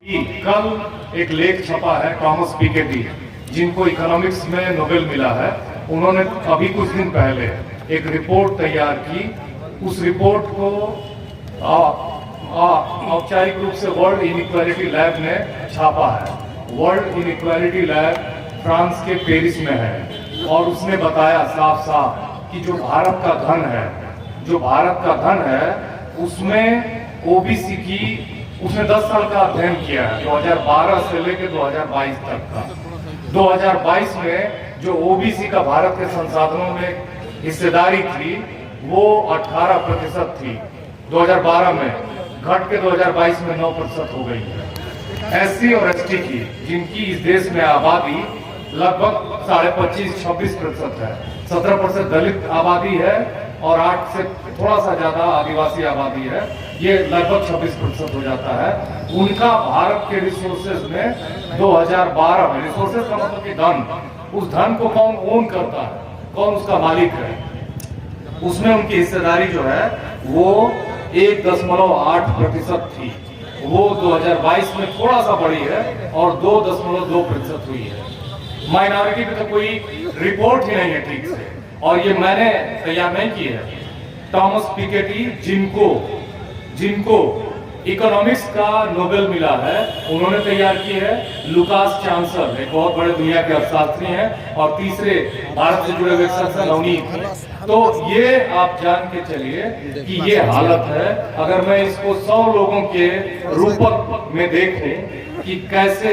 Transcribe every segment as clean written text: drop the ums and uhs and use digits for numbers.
कल एक लेख छपा है टॉमस पिकेटी, जिनको इकोनॉमिक्स में नोबेल मिला है। उन्होंने अभी कुछ दिन पहले एक रिपोर्ट तैयार की। उस रिपोर्ट को औपचारिक रूप से वर्ल्ड इनइक्वालिटी लैब ने छापा है। वर्ल्ड इनइक्वालिटी लैब फ्रांस के पेरिस में है और उसने बताया साफ साफ कि जो भारत का धन है उसमें ओबीसी की उसने 10 साल का अध्ययन किया है, 2012 से लेकर 2022 तक का। 2022 में जो ओबीसी का भारत के संसाधनों में हिस्सेदारी थी वो 18% थी, 2012 में घट के 2022 में 9% हो गई है। एससी और एसटी की, जिनकी इस देश में आबादी लगभग 25-26% है, 17% दलित आबादी है और 8 से थोड़ा सा ज्यादा आदिवासी आबादी है, ये लगभग 26% हो जाता है। उनका भारत के रिसोर्सेज में 2012 में, रिसोर्सेज का मतलब कि धन, उस धन को कौन ओन करता है, कौन उसका मालिक है, उसमें उनकी हिस्सेदारी जो है वो 1.8% थी। वो 2022 में थोड़ा सा बढ़ी है और 2.2% हुई है। माइनॉरिटी पे तो कोई रिपोर्ट ही नहीं है ठीक से, और ये मैंने तैयार नहीं की है। टॉमस पिकेटी, जिनको इकोनॉमिक्स का नोबेल मिला है, उन्होंने तैयार की है। लुकास चांसर एक बहुत बड़े दुनिया के अर्थशास्त्री हैं और तीसरे भारत से जुड़े हुए शख्स नवनीत। तो ये आप जान के चलिए कि ये हालत है। अगर मैं इसको 100 लोगों के रूपक में देखूं कि कैसे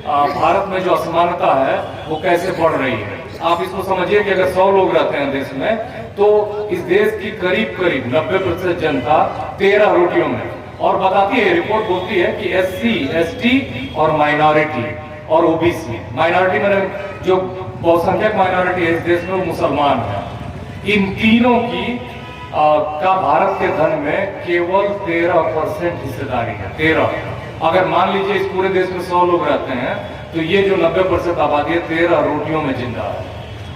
भारत में जो असमानता है वो कैसे बढ़ रही है, आप इसको समझिए कि अगर 100 लोग रहते हैं देश में, तो इस देश की करीब 90% जनता 13 रोटियों में, और बताती है, रिपोर्ट बोलती है कि एससी, एसटी और माइनॉरिटी और ओबीसी, माइनॉरिटी में जो बहुसंख्यक माइनॉरिटी है इस देश में वो मुसलमान है, इन तीनों की का भारत के धन में केवल 13% हिस्सेदारी है। 13। अगर मान लीजिए इस पूरे देश में 100 लोग रहते हैं तो ये जो 90% आबादी है 13 रोटियों में जिंदा है,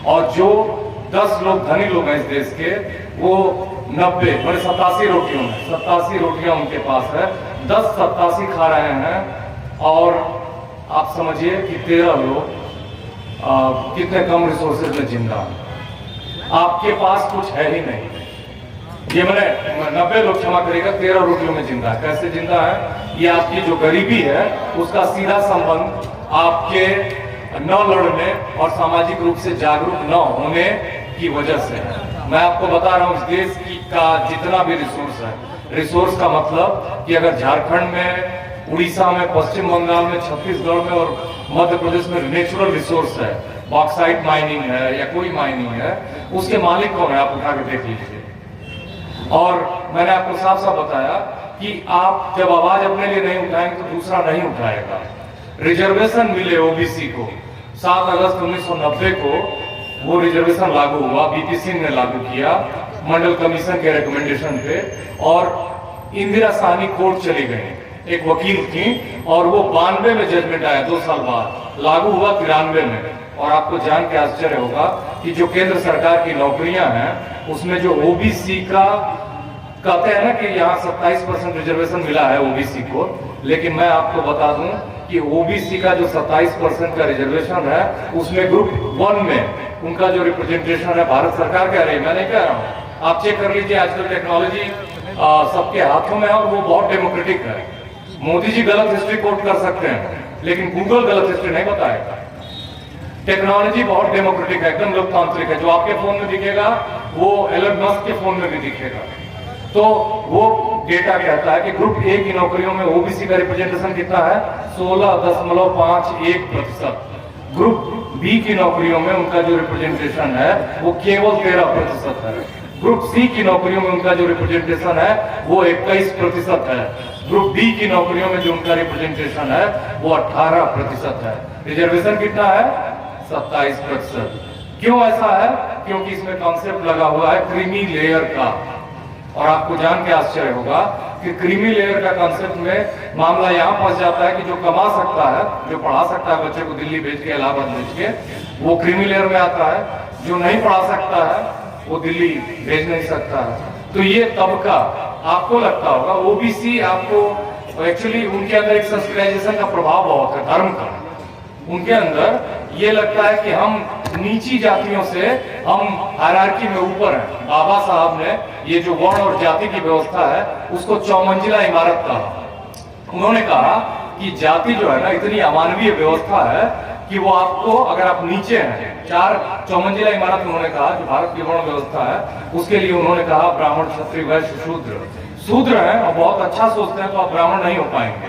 और जो 10 लोग धनी लोग हैं इस देश के, वो 90 बड़े 87 रोटियों में, 87 रोटियां उनके पास है, 10 87 खा रहे हैं। और आप समझिए कि 13 लोग कितने कम रिसोर्सेज में जिंदा है। आपके पास कुछ है ही नहीं। ये मैंने 90 लोग, क्षमा करिएगा, 13 रोटियों में जिंदा है। कैसे जिंदा है? ये आपकी जो गरीबी है उसका सीधा संबंध आपके न लड़ने और सामाजिक रूप से जागरूक न होने की वजह से है। मैं आपको बता रहा हूँ, इस देश की का जितना भी रिसोर्स है, रिसोर्स का मतलब कि अगर झारखंड में, उड़ीसा में, पश्चिम बंगाल में, छत्तीसगढ़ में और मध्य प्रदेश में नेचुरल रिसोर्स है, बॉक्साइट माइनिंग है या कोई माइनिंग है, उसके मालिक कौन है? आप उठा के देख लीजिए। और मैंने आपको साफ साफ बताया कि आप जब आवाज अपने लिए नहीं उठाएंगे तो दूसरा नहीं उठाएगा। रिजर्वेशन मिले ओबीसी को, 7 अगस्त 1990 को वो रिजर्वेशन लागू हुआ, बीपी सिंह ने लागू किया मंडल कमीशन के रिकमेंडेशन पे, और इंदिरा साहनी कोर्ट चली गई, एक वकील थी, और वो 92 में जजमेंट आया, 2 साल बाद लागू हुआ 93 में। और आपको जान के आश्चर्य होगा कि जो केंद्र सरकार की नौकरियां हैं उसमें जो ओबीसी का कहते हैं ना कि यहाँ 27% रिजर्वेशन मिला है ओबीसी को, लेकिन मैं आपको बता दूं कि ओबीसी का जो 27% का रिजर्वेशन है उसमें ग्रुप 1 में उनका जो रिप्रेजेंटेशन है भारत सरकार कह रही है, मैं नहीं कह रहा हूँ। आप चेक कर लीजिए, आजकल टेक्नोलॉजी सबके हाथों में है और वो बहुत डेमोक्रेटिक है। मोदी जी गलत हिस्ट्री कोट कर सकते हैं लेकिन गूगल गलत हिस्ट्री नहीं बताएगा। टेक्नोलॉजी बहुत डेमोक्रेटिक है, एकदम लोकतांत्रिक है। जो आपके फोन में दिखेगा वो एलन मस्क के फोन में भी दिखेगा। तो वो डेटा कहता है कि ग्रुप ए की नौकरियों में ओबीसी का रिप्रेजेंटेशन कितना है? 16.51%। ग्रुप बी की नौकरियों में उनका जो रिप्रेजेंटेशन है वो केवल 13% है। ग्रुप सी की नौकरियों में उनका जो रिप्रेजेंटेशन है वो 21% है। ग्रुप डी की नौकरियों में जो उनका रिप्रेजेंटेशन है वो 18% है। रिजर्वेशन कितना है? 27%। क्यों ऐसा है? क्योंकि इसमें कॉन्सेप्ट लगा हुआ है क्रीमी लेयर का, और आपको जान के आश्चर्य होगा कि क्रीमी लेयर का कॉन्सेप्ट में मामला यहाँ फंस जाता है कि जो कमा सकता है, जो पढ़ा सकता है बच्चे को दिल्ली भेज के, इलाहाबाद भेज के, वो क्रीमी लेयर में आता है। जो नहीं पढ़ा सकता है वो दिल्ली भेज नहीं सकता है। तो ये तबका आपको लगता होगा, ओबीसी आपको और एक्चुअली उनके अंदर एक संस्कृताइजेशन का प्रभाव बहुत है, धर्म का। उनके अंदर ये लगता है कि हम नीची जातियों से हम हायरार्की में ऊपर हैं। बाबा साहब ने ये जो वर्ण और जाति की व्यवस्था है उसको चौमंजिला इमारत कहा। उन्होंने कहा कि जाति जो है ना इतनी अमानवीय व्यवस्था है कि वो आपको, अगर आप नीचे हैं, 4 चौमंजिला इमारत उन्होंने कहा कि भारत की वर्ण व्यवस्था है, उसके लिए उन्होंने कहा ब्राह्मण, क्षत्रिय, वैश्य, शूद्र हैं और बहुत अच्छा सोचते हैं तो आप ब्राह्मण नहीं हो पाएंगे,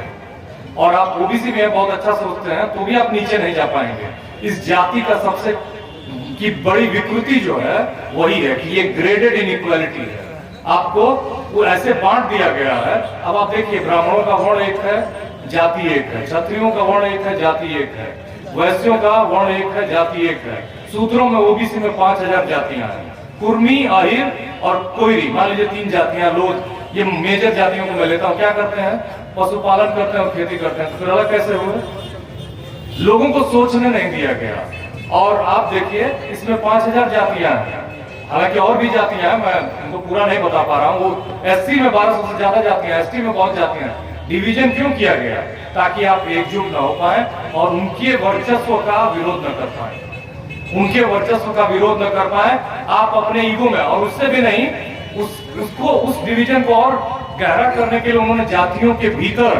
और आप ओबीसी में बहुत अच्छा सोचते हैं तो भी आप नीचे नहीं जा पाएंगे। इस जाति का सबसे की बड़ी विकृति जो है वही है कि ये ग्रेडेड इनइक्वालिटी है। आपको वो ऐसे बांट दिया गया है। अब आप देखिए, ब्राह्मणों का वर्ण एक है, जाति एक है, क्षत्रियों का वर्ण एक है, जाति एक है, वैश्यों का वर्ण एक है, जाति एक है, शूद्रों में ओबीसी में 5000 जातियां हैं, कुर्मी, आहिर और कोयरी, मान लीजिए 3 जातियां, लोग, ये मेजर जातियों को मैं लेता हूँ। क्या करते हैं? पशुपालन करते हैं और खेती करते हैं। तो फिर अलग कैसे हुए? लोगों को सोचने नहीं दिया गया। और आप देखिए इसमें 5000 जातियां हैं, हालांकि और भी जातियां हैं, मैं उनको पूरा नहीं बता पा रहा हूँ। वो एससी में 1200 से ज्यादा जातियां, एसटी में बहुत जातियां हैं। डिवीजन क्यों किया गया? ताकि आप एकजुट न हो पाए और उनके वर्चस्व का विरोध न कर पाए, उनके वर्चस्व का विरोध न कर पाए। आप अपने ईगो में, और उससे भी नहीं, उस डिवीजन को और गहरा करने के लिए उन्होंने जातियों के भीतर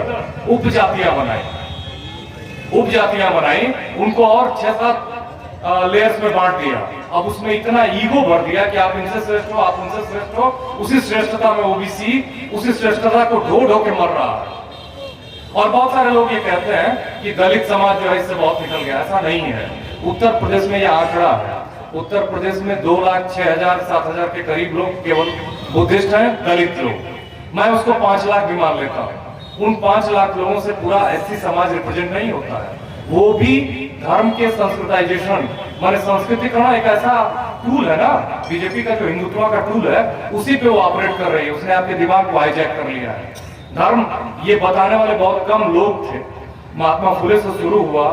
उपजातियां बनाई, उनको और 6-7 लेयर्स में बांट दिया। अब उसमें इतना ईगो भर दिया कि आप इनसे श्रेष्ठ हो, आप उनसे श्रेष्ठ हो। उसी श्रेष्ठता में ओबीसी उसी श्रेष्ठता को ढो के मर रहा है। और बहुत सारे लोग ये कहते हैं कि दलित समाज जो है इससे बहुत निकल गया। ऐसा नहीं है। उत्तर प्रदेश में यह आंकड़ा है, उत्तर प्रदेश में 2,06,000-7,000 के करीब लोग केवल बुद्धिस्ट हैं, दलित लोग। मैं उसको 5 लाख भी मान लेता हूँ। उन 5 लाख लोगों से पूरा एससी समाज रिप्रेजेंट नहीं होता है। वो भी धर्म के संस्कृताइजेशन, माने संस्कृतिकरण एक ऐसा टूल है ना, बीजेपी का जो हिंदुत्व का टूल है, उसी पे वो ऑपरेट कर रही है। उसने आपके दिमाग को हाईजैक कर लिया है। धर्म ये बताने वाले बहुत कम लोग थे। महात्मा फुले से शुरू हुआ,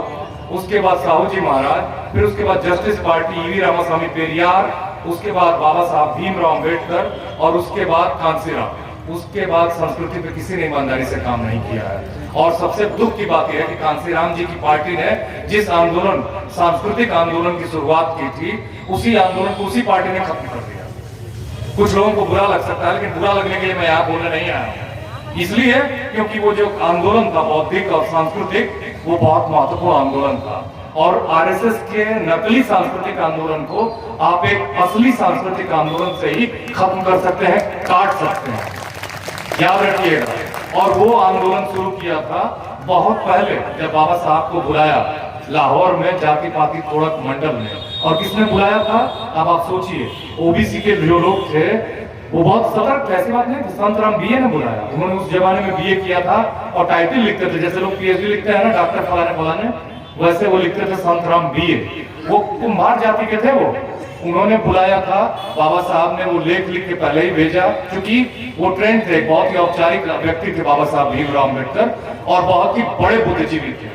उसके बाद साहू जी महाराज, फिर उसके बाद justice party, EV Ramaswamy Periyar, उसके बाद बाबा साहब भीमराव अम्बेडकर, और उसके बाद कांसीराम। उसके बाद संस्कृति पे किसी ने ईमानदारी से काम नहीं किया है। और सबसे दुख की बात यह है कि कांसीराम जी की पार्टी ने जिस आंदोलन, सांस्कृतिक आंदोलन की शुरुआत की थी, उसी आंदोलन को उसी पार्टी ने खत्म कर दिया। कुछ लोगों को बुरा लग सकता है, लेकिन बुरा लगने के लिए मैं यहाँ बोलने नहीं आया हूँ। इसलिए क्योंकि वो जो आंदोलन था बौद्धिक और सांस्कृतिक, वो बहुत महत्वपूर्ण आंदोलन था। और आरएसएस के नकली सांस्कृतिक आंदोलन को आप एक असली सांस्कृतिक आंदोलन से ही खत्म कर सकते हैं, काट सकते हैं, याद रखिएगा। और वो आंदोलन शुरू किया था बहुत पहले, जब बाबा साहब को बुलाया लाहौर में जाति पाति तोड़क मंडल ने। और किसने बुलाया था? अब आप सोचिए, ओबीसी के जो लोग थे वो बहुत सतर्क थे। ऐसी बात नहीं, संतराम बीए ने बुलाया। उन्होंने उस जमाने में बीए किया था और टाइटल लिखते थे, जैसे लोग पीएचडी लिखते हैं ना, डॉक्टर फलाने, वैसे वो लिखते थे संतराम बीए। वो कुम्हार जाति के थे। वो उन्होंने बुलाया था, बाबा साहब ने वो लेख लिख के पहले ही भेजा, क्योंकि वो ट्रेंड थे, बहुत ही औपचारिक व्यक्ति थे बाबा साहब भीमराव अम्बेडकर, और बहुत ही बड़े बुद्धिजीवी थे।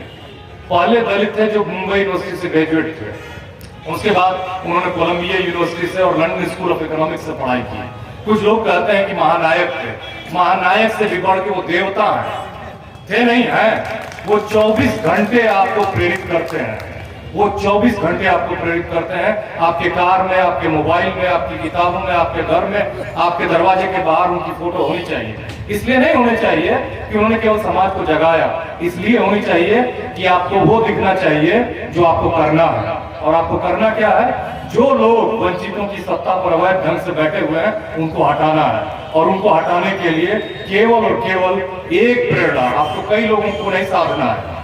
पहले दलित थे जो मुंबई यूनिवर्सिटी से ग्रेजुएट थे। उसके बाद उन्होंने कोलंबिया यूनिवर्सिटी से और लंदन स्कूल ऑफ इकोनॉमिक्स से पढ़ाई की। कुछ लोग कहते हैं कि महानायक थे। महानायक से भी बढ़ के वो देवता हैं। थे नहीं हैं। वो 24 घंटे आपको प्रेरित करते हैं। वो 24 घंटे आपको प्रेरित करते हैं। आपके कार में, आपके मोबाइल में, आपकी किताबों में, आपके घर में, आपके दरवाजे के बाहर उनकी फोटो होनी चाहिए। इसलिए नहीं होनी चाहिए कि उन्होंने केवल समाज को जगाया, इसलिए होनी चाहिए कि आपको वो दिखना चाहिए जो आपको करना है। और आपको करना क्या है? जो लोग वंचितों की सत्ता पर अवैध ढंग से बैठे हुए हैं, उनको हटाना है। और उनको हटाने के लिए केवल और केवल एक प्रेरणा, आपको कई लोगों को नहीं साधना है,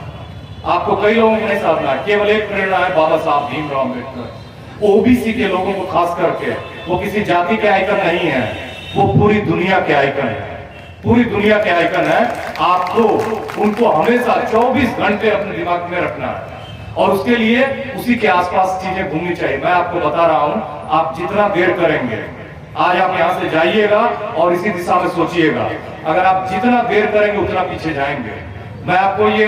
आपको कई लोगों को नहीं साधना है, केवल एक प्रेरणा है, बाबा साहब भीमराव अम्बेडकर। ओबीसी के लोगों को खास करके, वो किसी जाति के आइकन नहीं है, वो पूरी दुनिया के आइकन है, पूरी दुनिया के आइकन है। आपको उनको हमेशा 24 घंटे अपने दिमाग में रखना है और उसके लिए उसी के आसपास चीजें घूमनी चाहिए। मैं आपको बता रहा हूं, आप जितना देर करेंगे, आज आप यहां से जाइएगा और इसी दिशा में सोचिएगा, अगर आप जितना देर करेंगे उतना पीछे जाएंगे। मैं आपको ये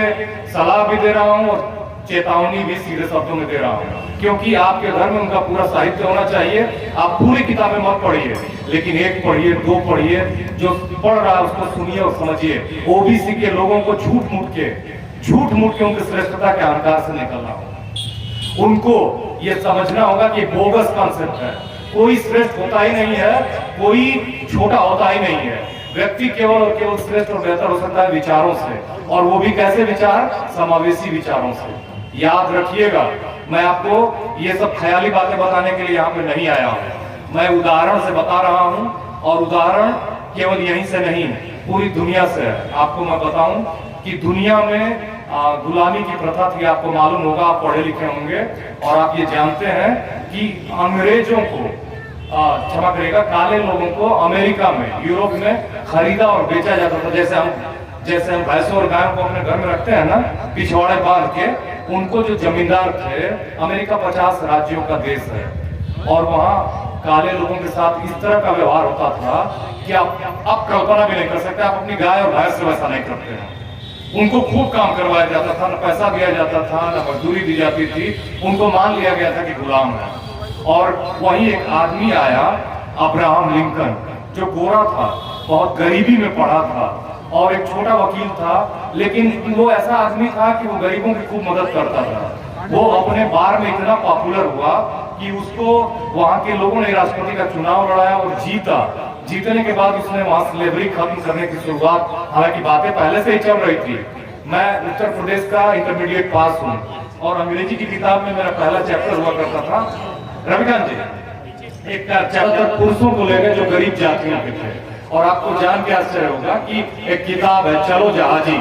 सलाह भी दे रहा हूं और चेतावनी भी सीधे शब्दों में दे रहा हूँ, क्योंकि आपके घर में उनका पूरा साहित्य होना चाहिए। आप पूरी किताबें मत पढ़िए, लेकिन एक पढ़िए, दो पढ़िए, जो पढ़ रहा है उसको सुनिए और समझिए। ओबीसी के लोगों को झूठ मूठ के उनकी श्रेष्ठता के अहंकार से निकलना होगा। उनको ये समझना होगा कि बोगस कॉन्सेप्ट है, कोई श्रेष्ठ होता ही नहीं है, कोई छोटा होता ही नहीं है। व्यक्ति केवल और केवल श्रेष्ठ और बेहतर हो सकता है विचारों से, और वो भी कैसे विचार? समावेशी विचारों से। याद रखिएगा, मैं आपको ये सब ख्याली बातें बताने के लिए यहाँ पे नहीं आया हूँ, मैं उदाहरण से बता रहा हूँ, और उदाहरण केवल यहीं से नहीं, पूरी दुनिया से है। आपको मैं बताऊं कि दुनिया में गुलामी की प्रथा थी, आपको मालूम होगा, आप पढ़े लिखे होंगे, और आप ये जानते हैं कि अंग्रेजों को, क्षमा करिएगा, काले लोगों को अमेरिका में, यूरोप में खरीदा और बेचा जाता था। जैसे हम भैंसों और गायों को अपने घर में रखते हैं ना, पिछवाड़े बांध के, उनको जो जमींदार थे, अमेरिका 50 राज्यों का देश है, और वहाँ काले लोगों के साथ इस तरह का व्यवहार होता था कि आप कल्पना भी नहीं कर सकते। आप अपनी गाय और भैंस से वैसा नहीं करते हैं। उनको खूब काम करवाया जाता था, न पैसा दिया जाता था, न मजदूरी दी जाती थी, उनको मान लिया गया था कि गुलाम है। और वहीं एक आदमी आया, अब्राहम लिंकन, जो गोरा था, बहुत गरीबी में पड़ा था, और एक छोटा वकील था, लेकिन वो ऐसा आदमी था कि वो गरीबों की खूब मदद करता था। वो अपने बार में इतना पॉपुलर हुआ कि उसको वहां के लोगों ने राष्ट्रपति का चुनाव लड़ाया और जीता। जीतने के बाद उसने वहां स्लेवरी खत्म करने की शुरुआत, हालांकि बातें पहले से ही चल रही थी। मैं उत्तर प्रदेश का इंटरमीडिएट पास हूँ, और अंग्रेजी की किताब में मेरा पहला चैप्टर हुआ करता था, रविकांत जी, एक चैप्टर पुरुषों को लेकर जो गरीब जातियों के थे। और आपको जान के आश्चर्य होगा कि एक किताब है चलो जहाजी,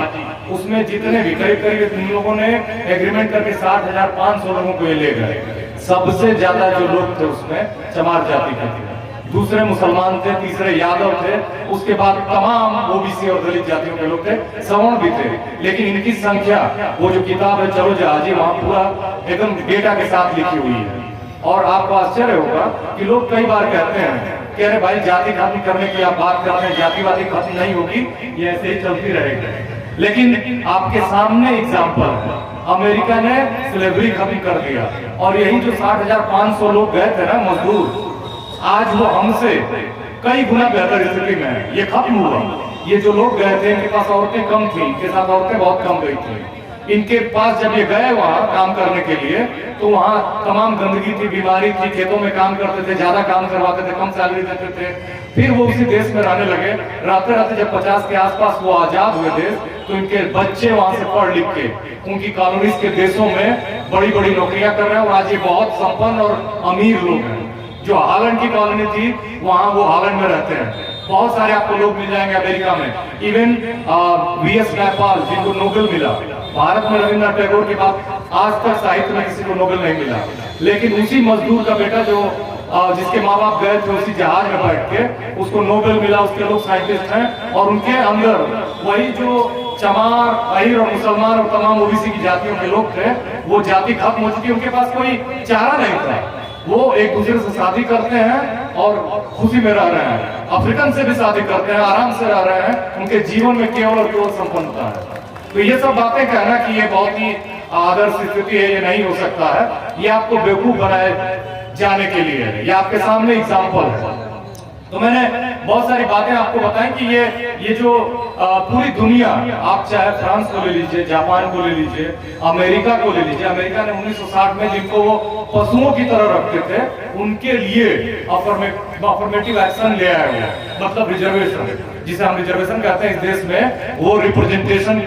उसमें जितने भी करीब इन लोगों ने एग्रीमेंट करके 60,500 लोगों को ये ले गए। सबसे ज्यादा जो लोग थे उसमें चमार जाति के थे, दूसरे मुसलमान थे, तीसरे यादव थे, उसके बाद तमाम ओबीसी और दलित जातियों के लोग थे, सवर्ण भी थे। लेकिन इनकी संख्या, वो जो किताब है चलो जहाजी, वहां पूरा एकदम डेटा के साथ लिखी हुई है। और आपको आश्चर्य होगा कि लोग कई बार कहते हैं कि अरे भाई जाति खत्म करने की आप बात करते हैं, जातिवादी खत्म नहीं होगी, ये ऐसे ही चलती रहेगी। लेकिन आपके सामने एग्जाम्पल है, अमेरिका ने स्लेवरी खत्म कर दिया, और यही जो 60,500 लोग गए थे ना मजदूर, आज वो हमसे कई गुना बेहतर स्थिति में है। ये खत्म हुआ। ये जो लोग गए थे, इनके पास औरतें कम थी, इनके साथ औरतें बहुत कम गई थी। इनके पास जब ये गए वहां काम करने के लिए, तो वहां तमाम गंदगी थी, बीमारी थी, खेतों में काम करते थे, ज्यादा काम करवाते थे, कम सैलरी देते थे। फिर वो उसी देश में रहने लगे। रहते जब 50 के आसपास वो आजाद हुए देश, तो इनके बच्चे वहां से पढ़ लिख के उनकी कॉलोनीज के देशों में बड़ी बड़ी नौकरियां कर रहे हैं, और आज ये बहुत संपन्न और अमीर लोग हैं। जो हालैंड की कॉलोनी थी, वहां वो हालैंड में रहते हैं। बहुत सारे आपको लोग मिल जाएंगे अमेरिका में, इवन वीएस नायपाल, जिनको नोबेल मिला। भारत में रविन्द्रनाथ टैगोर के बाद आज तक साहित्य में किसी को नोबेल नहीं मिला, लेकिन उसी मजदूर का बेटा जो जिसके माँ बाप गए थे उसी जहाज में बैठ के, उसको नोबेल मिला। उसके लोग साइंटिस्ट हैं, और उनके अंदर वही जो चमार, अहीर और मुसलमान और तमाम ओबीसी की जातियों के लोग थे, वो जाति खत्म हो चुकी, उनके पास कोई चारा नहीं था। वो एक दूसरे से शादी करते हैं और खुशी में रह रहे हैं। अफ्रीकन से भी शादी करते हैं, आराम से रह रहे हैं, उनके जीवन में केवल और केवल संपन्नता है। तो ये सब बातें कहना कि ये बहुत ही आदर्श स्थिति है, ये नहीं हो सकता है, ये आपको बेवकूफ बनाए जाने के लिए है। ये आपके सामने एग्जाम्पल है। तो मैंने बहुत सारी बातें आपको बताई कि ये जो पूरी दुनिया, आप चाहे फ्रांस को ले लीजिए, जापान को ले लीजिए, अमेरिका को ले लीजिए। अमेरिका ने 1960 में जिनको वो पशुओं की तरह रखते थे, उनके लिए अफर्मेटिव एक्शन ले आए हुए, मतलब रिजर्वेशन, जिसे हम रिजर्वेशन कहते हैं इस देश में, वो रिप्रेजेंटेशन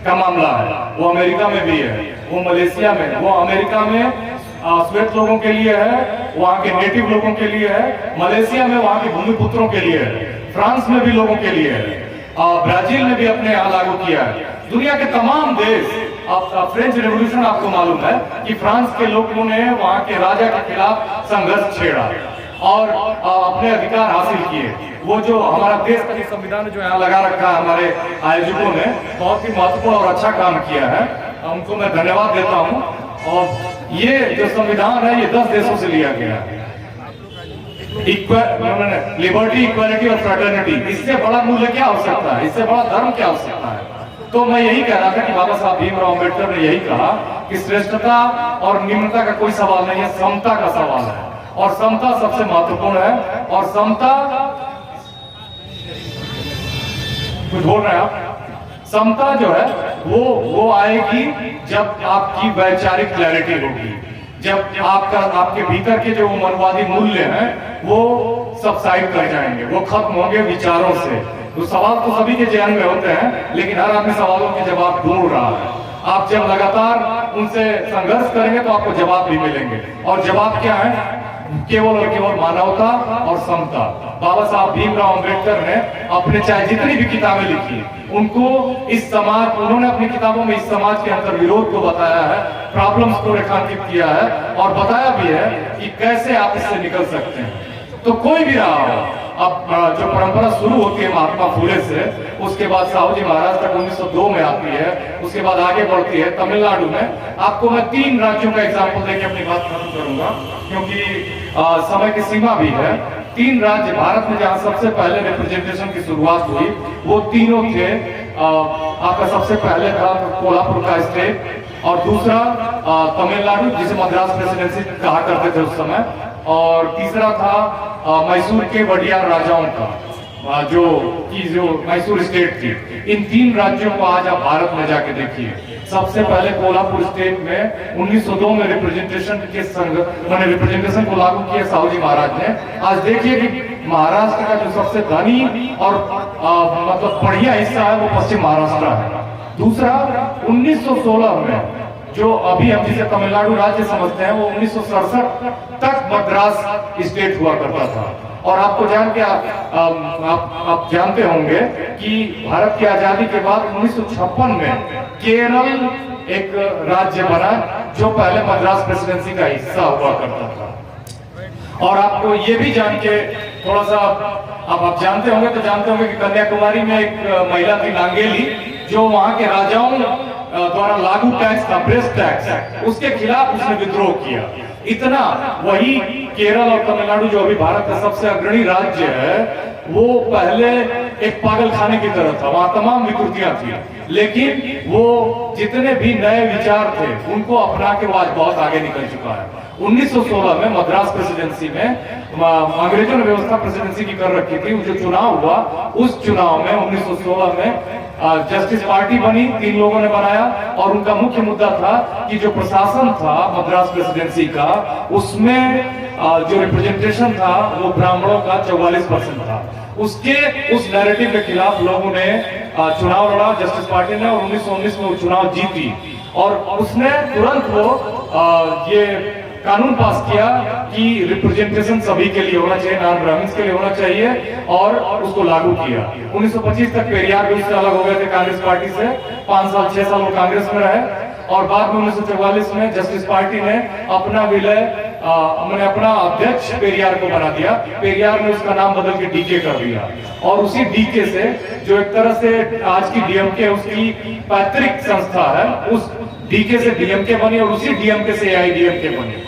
का मामला है। वो अमेरिका में भी है, वो मलेशिया में, वो अमेरिका में श्वेत लोगों के लिए है, वहाँ के नेटिव लोगों के लिए है, मलेशिया में वहाँ के भूमिपुत्रों के लिए है, फ्रांस में भी लोगों के लिए है, ब्राजील ने भी अपने यहाँ लागू किया है। दुनिया के तमाम देश, फ्रेंच रेवोल्यूशन आपको मालूम है कि फ्रांस के लोगों ने वहाँ के राजा के खिलाफ संघर्ष छेड़ा और अपने अधिकार हासिल किए। वो जो हमारा देश का संविधान जो यहाँ लगा रखा है, हमारे आयोजकों ने बहुत ही महत्वपूर्ण और अच्छा काम किया है, उनको मैं धन्यवाद देता हूँ। और ये जो संविधान है, ये 10 देशों से लिया गया है, लिबर्टी, इक्वालिटी और फ्रेटर्निटी। इससे बड़ा मूल्य क्या हो सकता है, इससे बड़ा धर्म क्या हो सकता है। तो मैं यही कह रहा था कि बाबा साहब भीमराव अम्बेडकर ने यही कहा कि श्रेष्ठता और निम्नता का कोई सवाल नहीं है, समता का सवाल है, और समता सबसे महत्वपूर्ण है। और समता, कुछ बोल रहे हैं आप? समता जो है वो आएगी जब आपकी वैचारिक क्लैरिटी होगी, जब आपके भीतर के जो मनवादी मूल्य हैं वो सबसाइड कर जाएंगे, वो खत्म होंगे विचारों से। तो सवाल तो सभी के जहन में होते हैं, लेकिन हर आदमी सवालों के जवाब ढूंढ रहा है। आप जब लगातार उनसे संघर्ष करेंगे तो आपको जवाब भी मिलेंगे, और जवाब क्या है? केवल और केवल मानवता और समता। बाबा साहब भीमराव अंबेडकर ने अपने चाहे जितनी भी किताबें लिखी, उनको इस समाज, उन्होंने अपनी किताबों में इस समाज के अंतर विरोध को बताया है, प्रॉब्लम्स को रेखांकित किया है, और बताया भी है कि कैसे आप इससे निकल सकते हैं। तो कोई भी रहा हो, अब जो परंपरा शुरू होती है महात्मा फुले से, उसके बाद साहू जी महाराज तक 1902 में आती है, उसके बाद आगे बढ़ती है तमिलनाडु में। आपको मैं 3 राज्यों का एग्जाम्पल देकर अपनी बात खत्म करूंगा, क्योंकि समय की सीमा भी है। 3 राज्य भारत में जहां सबसे पहले रिप्रेजेंटेशन की शुरुआत हुई, वो तीनों थे। आपका सबसे पहले था कोल्हापुर का स्टेट, और दूसरा तमिलनाडु, जिसे मद्रास प्रेसिडेंसी कहा करते थे उस समय, और तीसरा था मैसूर के वडियार राजाओं का, जो मैसूर स्टेट थी। इन 3 राज्यों को आज आप भारत में जाके देखिए। सबसे पहले कोल्हापुर स्टेट में 1902 में रिप्रेजेंटेशन को लागू किया साहू जी महाराज ने। आज देखिए कि महाराष्ट्र का जो सबसे धनी और मतलब बढ़िया हिस्सा है वो पश्चिम महाराष्ट्र है। दूसरा, 1916 में जो अभी हम जिसे तमिलनाडु राज्य समझते हैं, वो 1967 तक मद्रास स्टेट हुआ करता था। और आपको जान के आप जानते होंगे कि भारत की आजादी के बाद 1956 में केरल एक राज्य बना, जो पहले मद्रास प्रेसिडेंसी का हिस्सा हुआ करता था। और आपको ये भी जान के थोड़ा सा आप जानते होंगे कि कन्याकुमारी में एक महिला थी नांगेली, जो वहां के राजाओं द्वारा लागू टैक्स था, ब्रेस्ट टैक्स, उसके खिलाफ उसने विद्रोह किया। इतना, वही केरल और तमिलनाडु जो अभी भारत का सबसे अग्रणी राज्य है, वो पहले एक पागल खाने की तरह था, वहां तमाम विकृतियां थी, लेकिन वो जितने भी नए विचार थे उनको अपना के वो आज बहुत आगे निकल चुका है। 1916 में मद्रास प्रेसिडेंसी में अंग्रेजों ने व्यवस्था प्रेसिडेंसी की कर रखी थी। जो चुनाव हुआ, उस चुनाव में 1916 में जस्टिस पार्टी बनी, 3 लोगों ने बनाया, और उनका मुख्य मुद्दा था कि जो प्रशासन था मद्रास प्रेसिडेंसी का, उसमें जो रिप्रेजेंटेशन था वो ब्राह्मणों का 44% था। उस नैरेटिव के खिलाफ लोगों ने चुनाव लड़ा, जस्टिस पार्टी ने, और 1919 में वो चुनाव जीती। और उसने तुरंत वो ये कानून पास किया कि रिप्रेजेंटेशन सभी के लिए होना चाहिए, नॉन ब्राह्मण्स के लिए होना चाहिए, और उसको लागू किया। 1925 तक पेरियार भी उससे अलग हो गए थे कांग्रेस पार्टी से। 5 साल 6 साल वो कांग्रेस में रहे, और बाद में 1944 में जस्टिस पार्टी ने अपना विलय अपना अध्यक्ष पेरियार को बना दिया। पेरियार ने उसका नाम बदल के डीके कर दिया, और उसी डीके से, जो एक तरह से आज की डीएमके उसकी पैतृक संस्था है, उस डीके से डीएमके बनी, और उसी डीएमके से एआईडीएमके बनी।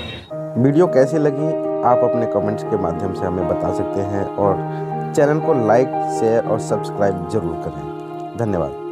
वीडियो कैसी लगी आप अपने कमेंट्स के माध्यम से हमें बता सकते हैं, और चैनल को लाइक, शेयर और सब्सक्राइब जरूर करें। धन्यवाद।